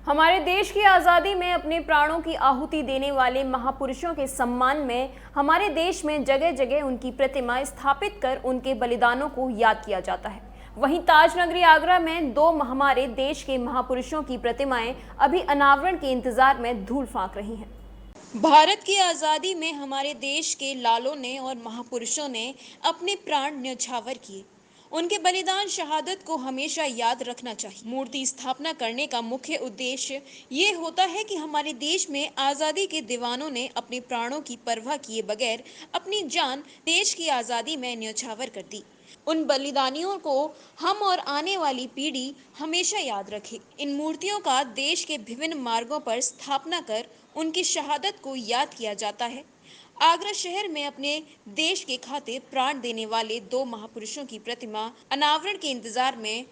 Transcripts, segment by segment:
हमारे देश की आज़ादी में अपने प्राणों की आहुति देने वाले महापुरुषों के सम्मान में हमारे देश में जगह जगह उनकी प्रतिमा स्थापित कर उनके बलिदानों को याद किया जाता है। वहीं ताज नगरी आगरा में दो हमारे देश के महापुरुषों की प्रतिमाएं अभी अनावरण के इंतजार में धूल फांक रही हैं। भारत की आज़ादी में हमारे देश के लालों ने और महापुरुषों ने अपने प्राण न्यौछावर किए। उनके बलिदान शहादत को हमेशा याद रखना चाहिए। मूर्ति स्थापना करने का मुख्य उद्देश्य ये होता है कि हमारे देश में आज़ादी के दीवानों ने अपने प्राणों की परवाह किए बगैर अपनी जान देश की आज़ादी में न्यौछावर कर दी। उन बलिदानियों को हम और आने वाली पीढ़ी हमेशा याद रखे। इन मूर्तियों का देश के विभिन्न मार्गों पर स्थापना कर उनकी शहादत को याद किया जाता है। आगरा शहर में अपने देश के खातिर प्राण देने वाले दो महापुरुषों की प्रतिमा अनावरण के इंतजार में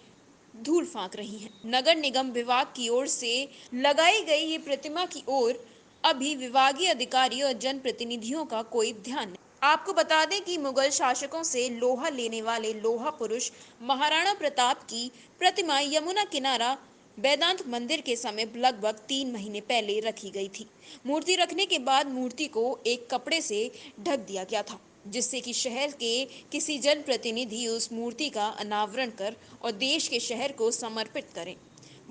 धूल फांक रही है। नगर निगम विभाग की ओर से लगाई गई ये प्रतिमा की ओर अभी विभागीय अधिकारी और जनप्रतिनिधियों का कोई ध्यान नहीं। आपको बता दें कि मुगल शासकों से लोहा लेने वाले लोहा पुरुष महाराणा प्रताप की प्रतिमा यमुना किनारा वेदांत मंदिर के समय लगभग 3 महीने पहले रखी गई थी। मूर्ति रखने के बाद मूर्ति को एक कपड़े से ढक दिया गया था, जिससे कि शहर के किसी जनप्रतिनिधि उस मूर्ति का अनावरण कर और देश के शहर को समर्पित करें।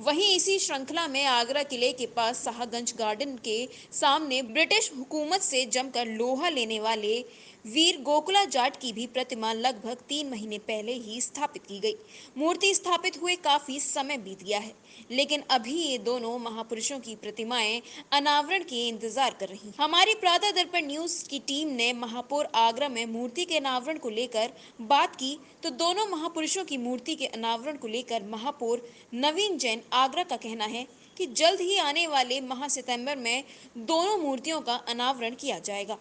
वहीं इसी श्रृंखला में आगरा किले के पास शाहगंज गार्डन के सामने ब्रिटिश हुकूमत से जमकर लोहा लेने वाले वीर गोकुला जाट की भी प्रतिमा लगभग 3 महीने पहले ही स्थापित की गई। मूर्ति स्थापित हुए काफी समय बीत गया है, लेकिन अभी ये दोनों महापुरुषों की प्रतिमाएं अनावरण के इंतजार कर रही। हमारी प्रातः दर्पण न्यूज की टीम ने महापौर आगरा में मूर्ति के अनावरण को लेकर बात की, तो दोनों महापुरुषों की मूर्ति के अनावरण को लेकर महापौर नवीन जैन आगरा का कहना है कि जल्द ही आने वाले माह सितंबर में दोनों मूर्तियों का अनावरण किया जाएगा।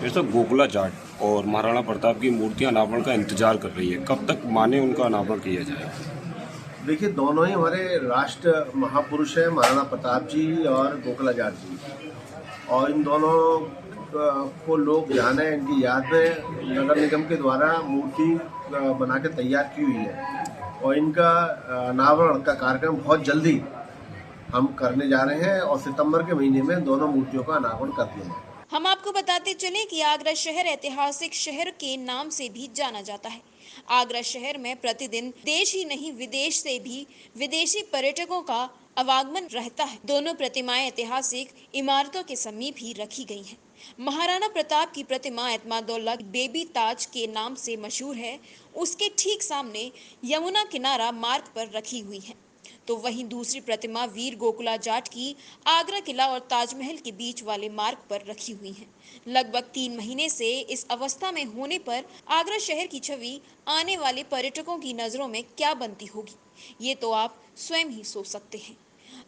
जैसे गोकुला जाट और महाराणा प्रताप की मूर्तियां अनावरण का इंतजार कर रही है, कब तक माने उनका अनावरण किया जाएगा? देखिए, दोनों ही हमारे राष्ट्र महापुरुष हैं, महाराणा प्रताप जी और गोकुला जाट जी। और इन दोनों को लोग जाने, इनकी याद में नगर निगम के द्वारा मूर्ति बना के तैयार की हुई है और इनका अनावरण का कार्यक्रम बहुत जल्दी हम करने जा रहे हैं और सितंबर के महीने में दोनों मूर्तियों का अनावरण कर दिया जाएगा। हम आपको बताते चले कि आगरा शहर ऐतिहासिक शहर के नाम से भी जाना जाता है। आगरा शहर में प्रतिदिन देश ही नहीं विदेश से भी विदेशी पर्यटकों का आवागमन रहता है। दोनों प्रतिमाएं ऐतिहासिक इमारतों के समीप ही रखी गई हैं। महाराणा प्रताप की प्रतिमा एतमादुल्ला बेबी ताज के नाम से मशहूर है। उसके ठीक सामने यमुना किनारा मार्ग पर रखी हुई है, तो वहीं दूसरी प्रतिमा वीर गोकुला जाट की आगरा किला और ताजमहल के बीच वाले मार्ग पर रखी हुई है। लगभग 3 महीने से इस अवस्था में होने पर आगरा शहर की छवि आने वाले पर्यटकों की नजरों में क्या बनती होगी, ये तो आप स्वयं ही सोच सकते हैं।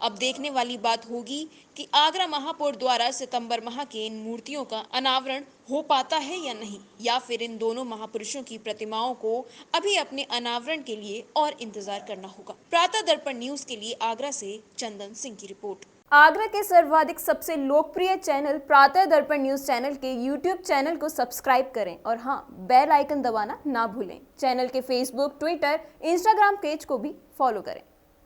अब देखने वाली बात होगी कि आगरा महापौर द्वारा सितंबर माह के इन मूर्तियों का अनावरण हो पाता है या नहीं, या फिर इन दोनों महापुरुषों की प्रतिमाओं को अभी अपने अनावरण के लिए और इंतजार करना होगा। प्रातः दर्पण न्यूज के लिए आगरा से चंदन सिंह की रिपोर्ट। आगरा के सर्वाधिक सबसे लोकप्रिय चैनल प्रातः दर्पण न्यूज चैनल के यूट्यूब चैनल को सब्सक्राइब करें और हाँ, बेल आइकन दबाना ना भूलें। चैनल के फेसबुक, ट्विटर, इंस्टाग्राम पेज को भी फॉलो करें।